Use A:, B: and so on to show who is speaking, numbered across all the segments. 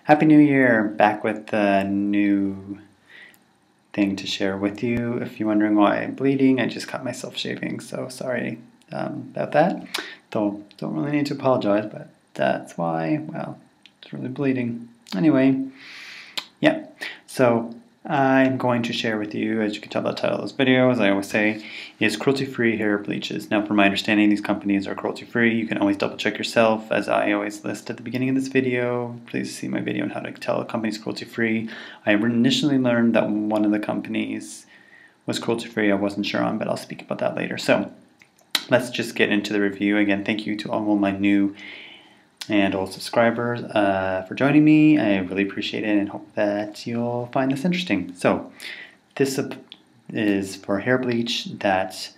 A: Happy New Year! Back with a new thing to share with you. If you're wondering why I'm bleeding, I just cut myself shaving, so sorry about that. Don't really need to apologize, but that's why. Well, it's really bleeding. Anyway, yeah. So I'm going to share with you, as you can tell by the title of this video, as I always say, is cruelty-free hair bleaches. Now, from my understanding, these companies are cruelty-free. You can always double check yourself, as I always list at the beginning of this video. Please see my video on how to tell a company's cruelty-free. I initially learned that one of the companies was cruelty-free. I wasn't sure on, but I'll speak about that later. So let's just get into the review. Again, thank you to all my new and old subscribers for joining me. I really appreciate it and hope that you'll find this interesting. So this is for hair bleach that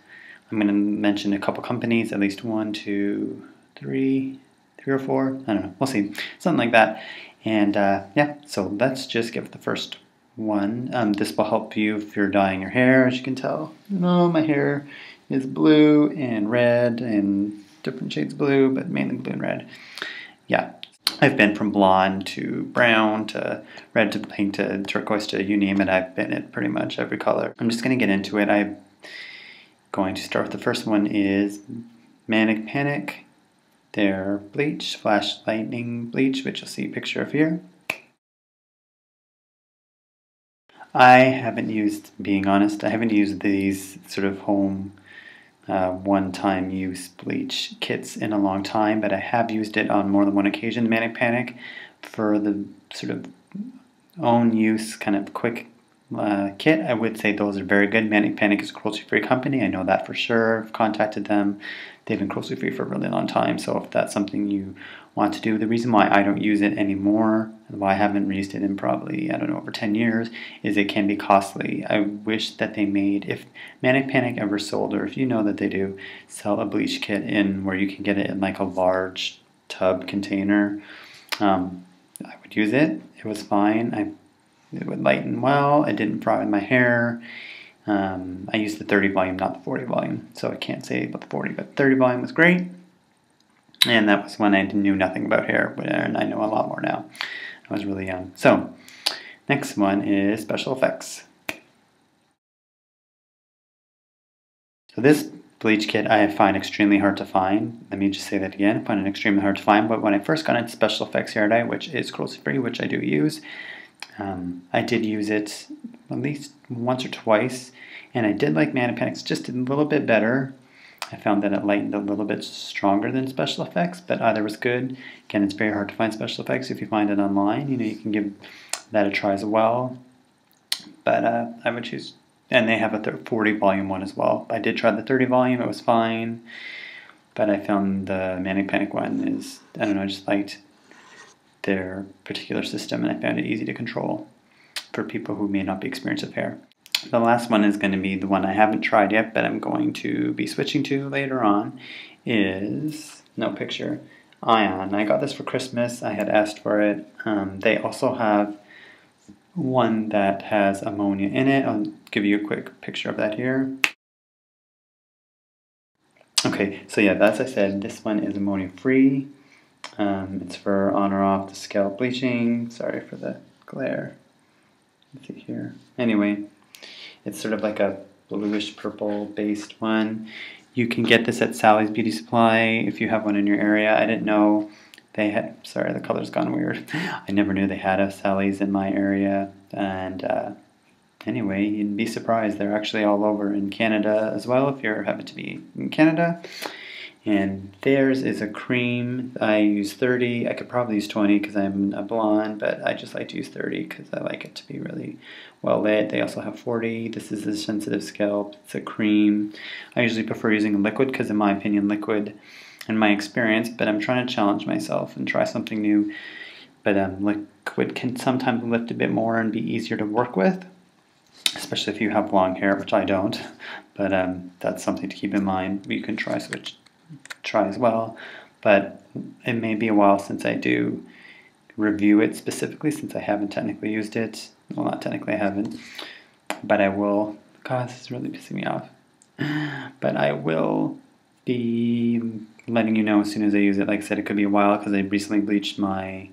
A: I'm going to mention a couple companies, at least 1, 2, 3 or 4. I don't know. We'll see. Something like that. And yeah, so let's just give the first one. This will help you if you're dyeing your hair, as you can tell. My hair is blue and red and different shades of blue, but mainly blue and red. Yeah, I've been from blonde to brown to red to pink to turquoise to you name it. I've been at pretty much every color. I'm just going to get into it. I'm going to start with the first one is Manic. Their bleach, flash lightning bleach, which you'll see a picture of here. I haven't used, being honest, I haven't used these sort of home one-time use bleach kits in a long time, but I have used it on more than one occasion. Manic for the sort of own use kind of quick kit. I would say those are very good. Manic is a cruelty-free company. I know that for sure. I've contacted them. They've been cruelty-free for a really long time, so if that's something you want to do. The reason why I don't use it anymore, and why I haven't used it in probably, I don't know, over 10 years, is it can be costly. I wish that they made, if Manic ever sold, or if you know that they do, sell a bleach kit in where you can get it in like a large tub container. I would use it. It was fine. It would lighten well. It didn't fry my hair. I used the 30 volume, not the 40 volume, so I can't say about the 40, but 30 volume was great. And that was when I knew nothing about hair, and I know a lot more now. I was really young. So, next one is special effects. So this bleach kit I find extremely hard to find. Let me just say that again. I find it extremely hard to find, but when I first got into special effects hair dye, which is cruelty-free, which I do use, I did use it at least once or twice, and I did like Manic just a little bit better. I found that it lightened a little bit stronger than special effects, but either was good. Again, it's very hard to find special effects. If you find it online, you can give that a try as well. But I would choose, and they have a 40 volume one as well. I did try the 30 volume, it was fine, but I found the Manic one is, I don't know, I just liked their particular system, and I found it easy to control for people who may not be experienced with hair. The last one is going to be the one I haven't tried yet, but I'm going to be switching to later on, is, no picture, Ion. I got this for Christmas. I had asked for it. They also have one that has ammonia in it. I'll give you a quick picture of that here. Okay, so yeah, as I said, this one is ammonia free. It's for on or off the scalp bleaching. Sorry for the glare. Let's see here. Anyway, it's sort of like a bluish purple based one. You can get this at Sally's Beauty Supply if you have one in your area. I didn't know they had, sorry, the color's gone weird. I never knew they had a Sally's in my area. And anyway, you'd be surprised. They're actually all over in Canada as well if you happen to be in Canada. And theirs is a cream. I use 30. I could probably use 20 because I'm a blonde, but I just like to use 30 because I like it to be really well lit. They also have 40. This is a sensitive scalp. It's a cream. I usually prefer using a liquid because in my opinion, liquid, in my experience, but I'm trying to challenge myself and try something new. But liquid can sometimes lift a bit more and be easier to work with, especially if you have long hair, which I don't. But that's something to keep in mind. You can try as well, but it may be a while since I do review it specifically, since I haven't technically used it. Well, not technically, I haven't, but I will. God, this is really pissing me off. But I will be letting you know as soon as I use it. Like I said, it could be a while because I recently bleached my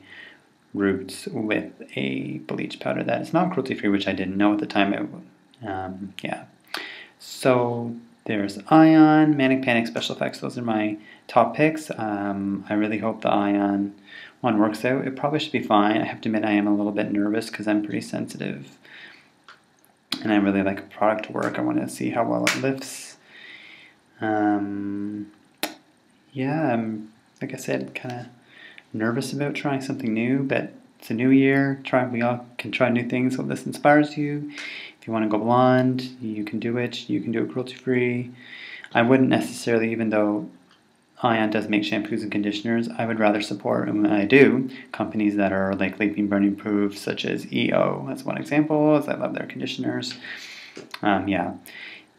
A: roots with a bleach powder that is not cruelty-free, which I didn't know at the time. Yeah. So there's Ion, Manic, Panic, Special Effects. Those are my top picks. I really hope the Ion one works out. It probably should be fine. I have to admit I am a little bit nervous because I'm pretty sensitive. And I really like a product to work. I want to see how well it lifts. Yeah, I'm, like I said, kind of nervous about trying something new, but it's a new year. We all can try new things. Hope this inspires you. If you want to go blonde, you can do it. You can do it cruelty-free. I wouldn't necessarily, even though Ion does make shampoos and conditioners, I would rather support, and I do, companies that are like leak-proof, burning proof, such as EO. That's one example, as I love their conditioners. Yeah,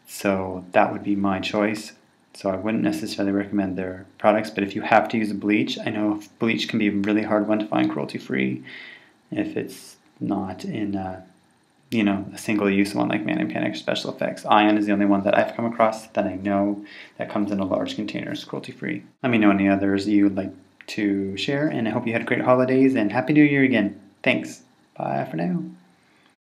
A: so that would be my choice. So I wouldn't necessarily recommend their products, but if you have to use a bleach, I know bleach can be a really hard one to find cruelty-free if it's not in a single-use one like Manic, Panic, or Special Effects. Ion is the only one that I've come across that I know that comes in a large container is cruelty-free. Let me know any others you would like to share, and I hope you had great holidays, and Happy New Year again. Thanks. Bye for now.